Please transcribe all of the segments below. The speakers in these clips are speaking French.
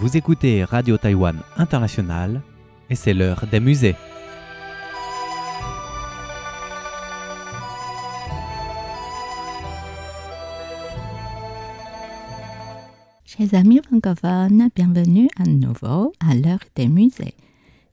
Vous écoutez Radio Taïwan International et c'est l'heure des musées. Chers amis francophones, bienvenue à nouveau à l'heure des musées.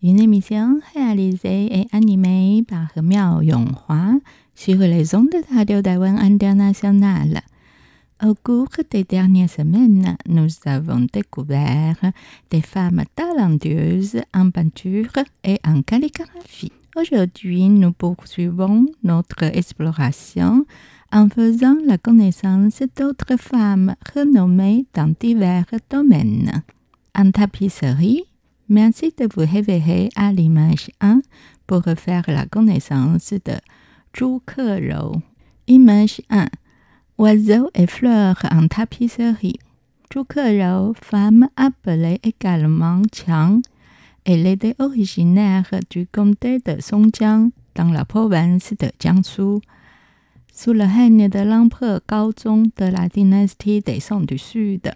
Une émission réalisée et animée par Miao Yonghua sur les ondes de Radio Taïwan International. Au cours des dernières semaines, nous avons découvert des femmes talentueuses en peinture et en calligraphie. Aujourd'hui, nous poursuivons notre exploration en faisant la connaissance d'autres femmes renommées dans divers domaines. En tapisserie, merci de vous référer à l'image 1 pour faire la connaissance de Zhu Kerou. Image 1. Oiseaux et fleurs en tapisserie. Zhu Kerou, femme appelée également Qiang, elle était originaire du comté de Songjiang dans la province de Jiangsu. Sous le règne de l'empereur Gaozong de la dynastie des Song du Sud,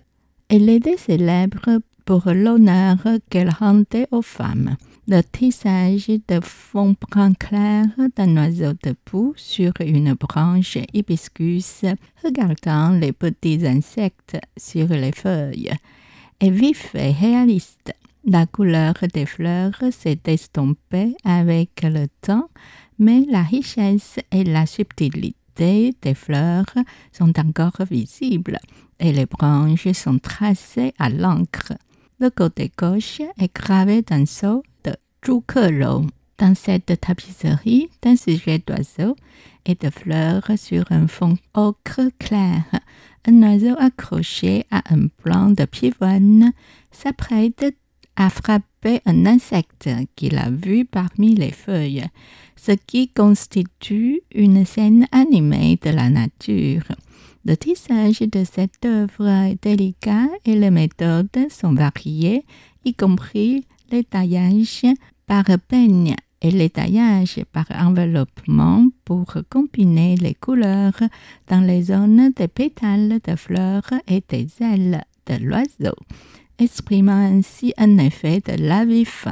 elle était célèbre pour l'honneur qu'elle rendait aux femmes. Le tissage de fond brun clair d'un oiseau debout sur une branche hibiscus, regardant les petits insectes sur les feuilles, est vif et réaliste. La couleur des fleurs s'est estompée avec le temps, mais la richesse et la subtilité des fleurs sont encore visibles et les branches sont tracées à l'encre. Le côté gauche est gravé d'un sceau de Zhu Kerou. Dans cette tapisserie, d'un sujet d'oiseau et de fleurs sur un fond ocre clair, un oiseau accroché à un plant de pivoine s'apprête à frapper un insecte qu'il a vu parmi les feuilles, ce qui constitue une scène animée de la nature. Le tissage de cette œuvre est délicat et les méthodes sont variées, y compris les taillages par peigne et les taillages par enveloppement pour combiner les couleurs dans les zones des pétales de fleurs et des ailes de l'oiseau, exprimant ainsi un effet de la vif.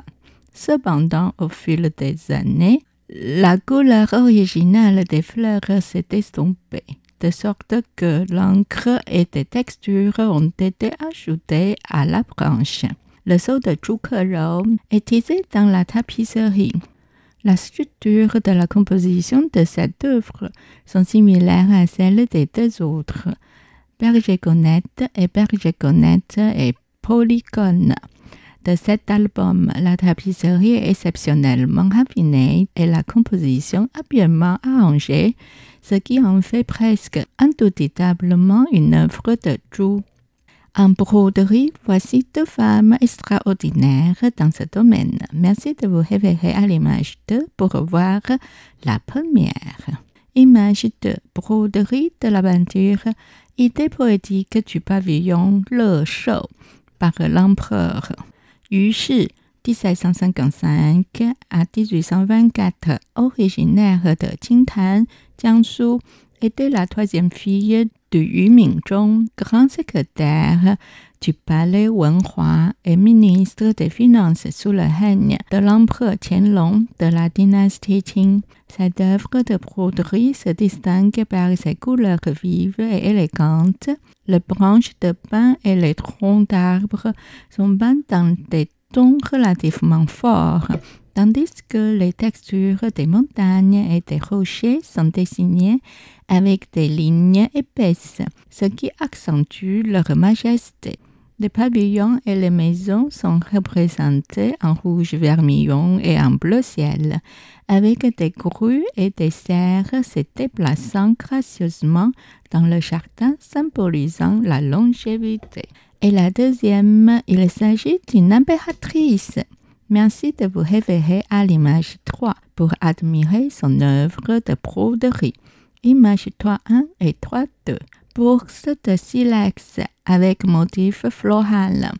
Cependant, au fil des années, la couleur originale des fleurs s'est estompée, de sorte que l'encre et des textures ont été ajoutées à la branche. Le sceau de Zhu Kerou est tissé dans la tapisserie. La structure de la composition de cette œuvre sont similaires à celle des deux autres, berger-gonette et polygone. De cet album, la tapisserie est exceptionnellement raffinée et la composition habilement arrangée, ce qui en fait presque indoutablement une œuvre de Zhu. En broderie, voici deux femmes extraordinaires dans ce domaine. Merci de vous référer à l'image 2 pour voir la première. Image 2. Broderie de la peinture. Idée poétique du pavillon Le Shou par l'empereur Yu Shi, 1755 à 1824, originaire de Qingtan, Jiangsu, était la troisième fille de Yu Mingzhong, grand secrétaire du palais Wenhua et ministre des Finances sous le règne de l'empereur Qianlong de la dynastie Qing. Cette œuvre de broderie se distingue par ses couleurs vives et élégantes. Les branches de pin et les troncs d'arbres sont peints dans des tons relativement forts, tandis que les textures des montagnes et des rochers sont dessinées avec des lignes épaisses, ce qui accentue leur majesté. Les pavillons et les maisons sont représentés en rouge vermillon et en bleu ciel, avec des grues et des cerfs se déplaçant gracieusement dans le jardin, symbolisant la longévité. Et la deuxième, il s'agit d'une impératrice. Merci de vous référer à l'image 3 pour admirer son œuvre de broderie. Image 3.1 et 3.2. Bourse de silex avec motif floral.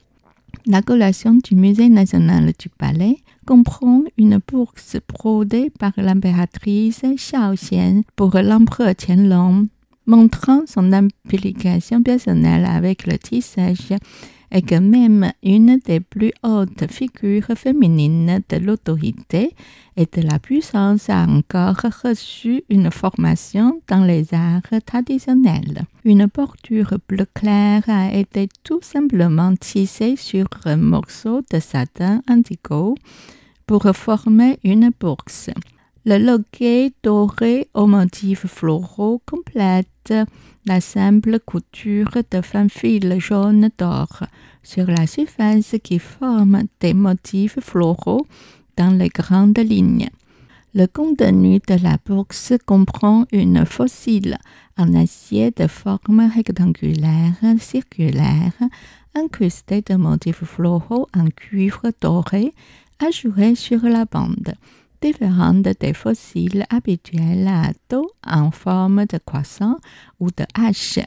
La collection du Musée national du Palais comprend une bourse brodée par l'impératrice Xiaoxian pour l'empereur Qianlong, montrant son implication personnelle avec le tissage et que même une des plus hautes figures féminines de l'autorité et de la puissance a encore reçu une formation dans les arts traditionnels. Une bordure bleu clair a été tout simplement tissée sur un morceau de satin indigo pour former une bourse. Le loquet doré aux motifs floraux complète la simple couture de fin fil jaune d'or sur la surface qui forme des motifs floraux dans les grandes lignes. Le contenu de la bourse comprend une fossile en acier de forme rectangulaire circulaire incrustée de motifs floraux en cuivre doré ajourés sur la bande, différente des fossiles habituels à dos en forme de croissant ou de hache,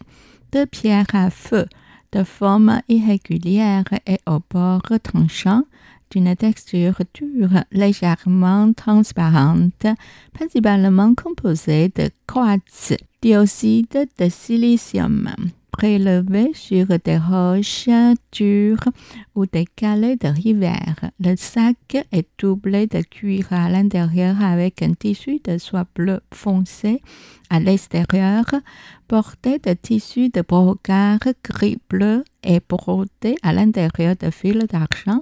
de pierre à feu, de forme irrégulière et au bord tranchant, d'une texture dure, légèrement transparente, principalement composée de quartz, dioxyde de silicium, prélevé sur des roches dures ou des galets de rivière. Le sac est doublé de cuir à l'intérieur avec un tissu de soie bleu foncé à l'extérieur, bordé de tissu de brocart gris-bleu et brodé à l'intérieur de fils d'argent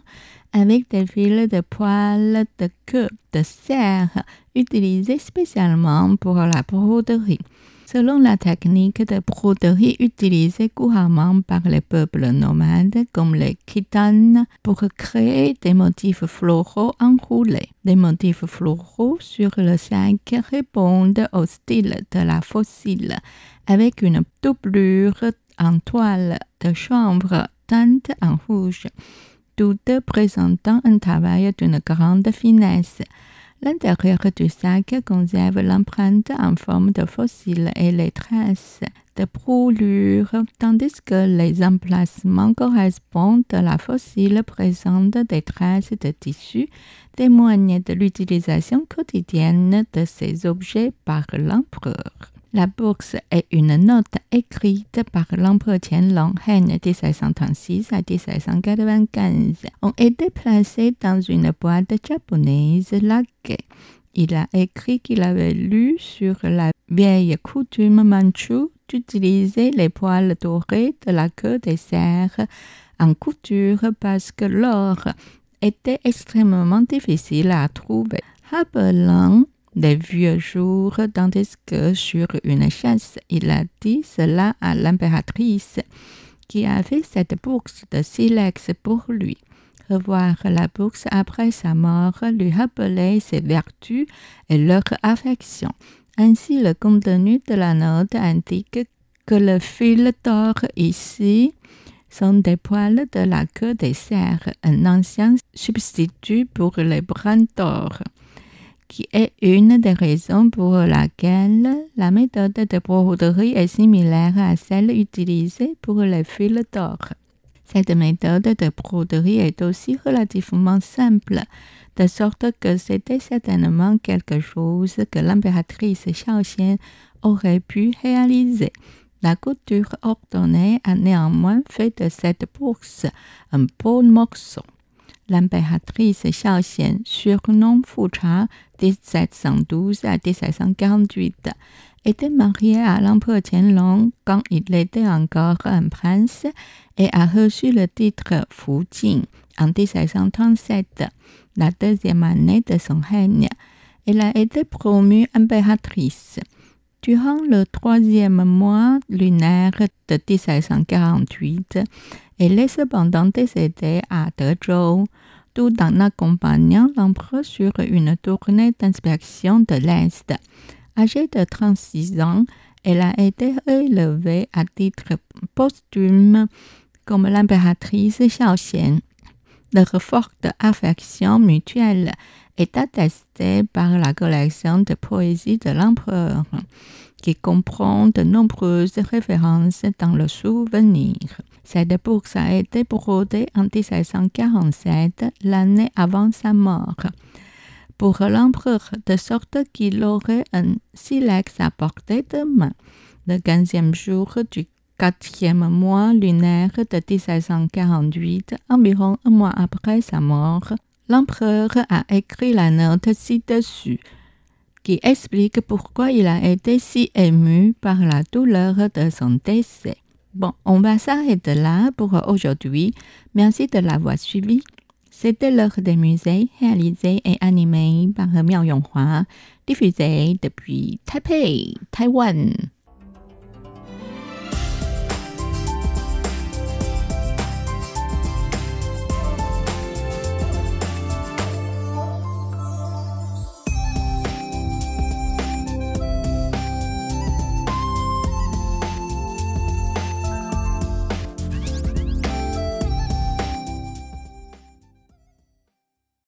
avec des fils de poils de queue de cerf utilisés spécialement pour la broderie. Selon la technique de broderie utilisée couramment par les peuples nomades comme les Khitans pour créer des motifs floraux enroulés. Les motifs floraux sur le sac répondent au style de la fossile avec une doublure en toile de chanvre teinte en rouge, toutes présentant un travail d'une grande finesse. L'intérieur du sac conserve l'empreinte en forme de fossile et les traces de brûlure, tandis que les emplacements correspondent à la fossile présentent des traces de tissu, témoignent de l'utilisation quotidienne de ces objets par l'empereur. La bourse est une note écrite par l'empereur Qianlong, règne 1736 à 1795, ont été placées dans une boîte japonaise laquée. Il a écrit qu'il avait lu sur la vieille coutume mandchoue d'utiliser les poils dorés de la queue des cerfs en couture parce que l'or était extrêmement difficile à trouver. Rappelant des vieux jours, tandis que sur une chaise, il a dit cela à l'impératrice qui a fait cette bourse de silex pour lui. Revoir la bourse après sa mort lui rappelait ses vertus et leur affection. Ainsi, le contenu de la note indique que le fil d'or ici sont des poils de la queue des cerfs, un ancien substitut pour les brins d'or, qui est une des raisons pour laquelle la méthode de broderie est similaire à celle utilisée pour les fils d'or. Cette méthode de broderie est aussi relativement simple, de sorte que c'était certainement quelque chose que l'impératrice Shaoxian aurait pu réaliser. La couture ordonnée a néanmoins fait de cette bourse un beau morceau. L'impératrice Shaoxian, surnom Fucha 1712 à 1748, était mariée à l'empereur Qianlong quand il était encore un prince et a reçu le titre Fujing en 1737, la deuxième année de son règne. Elle a été promue impératrice. Durant le troisième mois lunaire de 1748, elle est cependant décédée à Dezhou, tout en accompagnant l'empereur sur une tournée d'inspection de l'Est. Âgée de 36 ans, elle a été élevée à titre posthume comme l'impératrice Shaoxian. Leur forte affection mutuelle est attestée par la collection de poésie de l'empereur, qui comprend de nombreuses références dans le souvenir. Cette bourse a été brodée en 1747, l'année avant sa mort, pour l'empereur, de sorte qu'il aurait un silex à portée de main. Le 15e jour du 4e mois lunaire de 1748, environ un mois après sa mort, l'empereur a écrit la note ci-dessus, qui explique pourquoi il a été si ému par la douleur de son décès. Bon, on va s'arrêter là pour aujourd'hui. Merci de l'avoir suivi. C'était l'heure des musées, réalisé et animé par Miao Yonghua, diffusé depuis Taipei, Taïwan.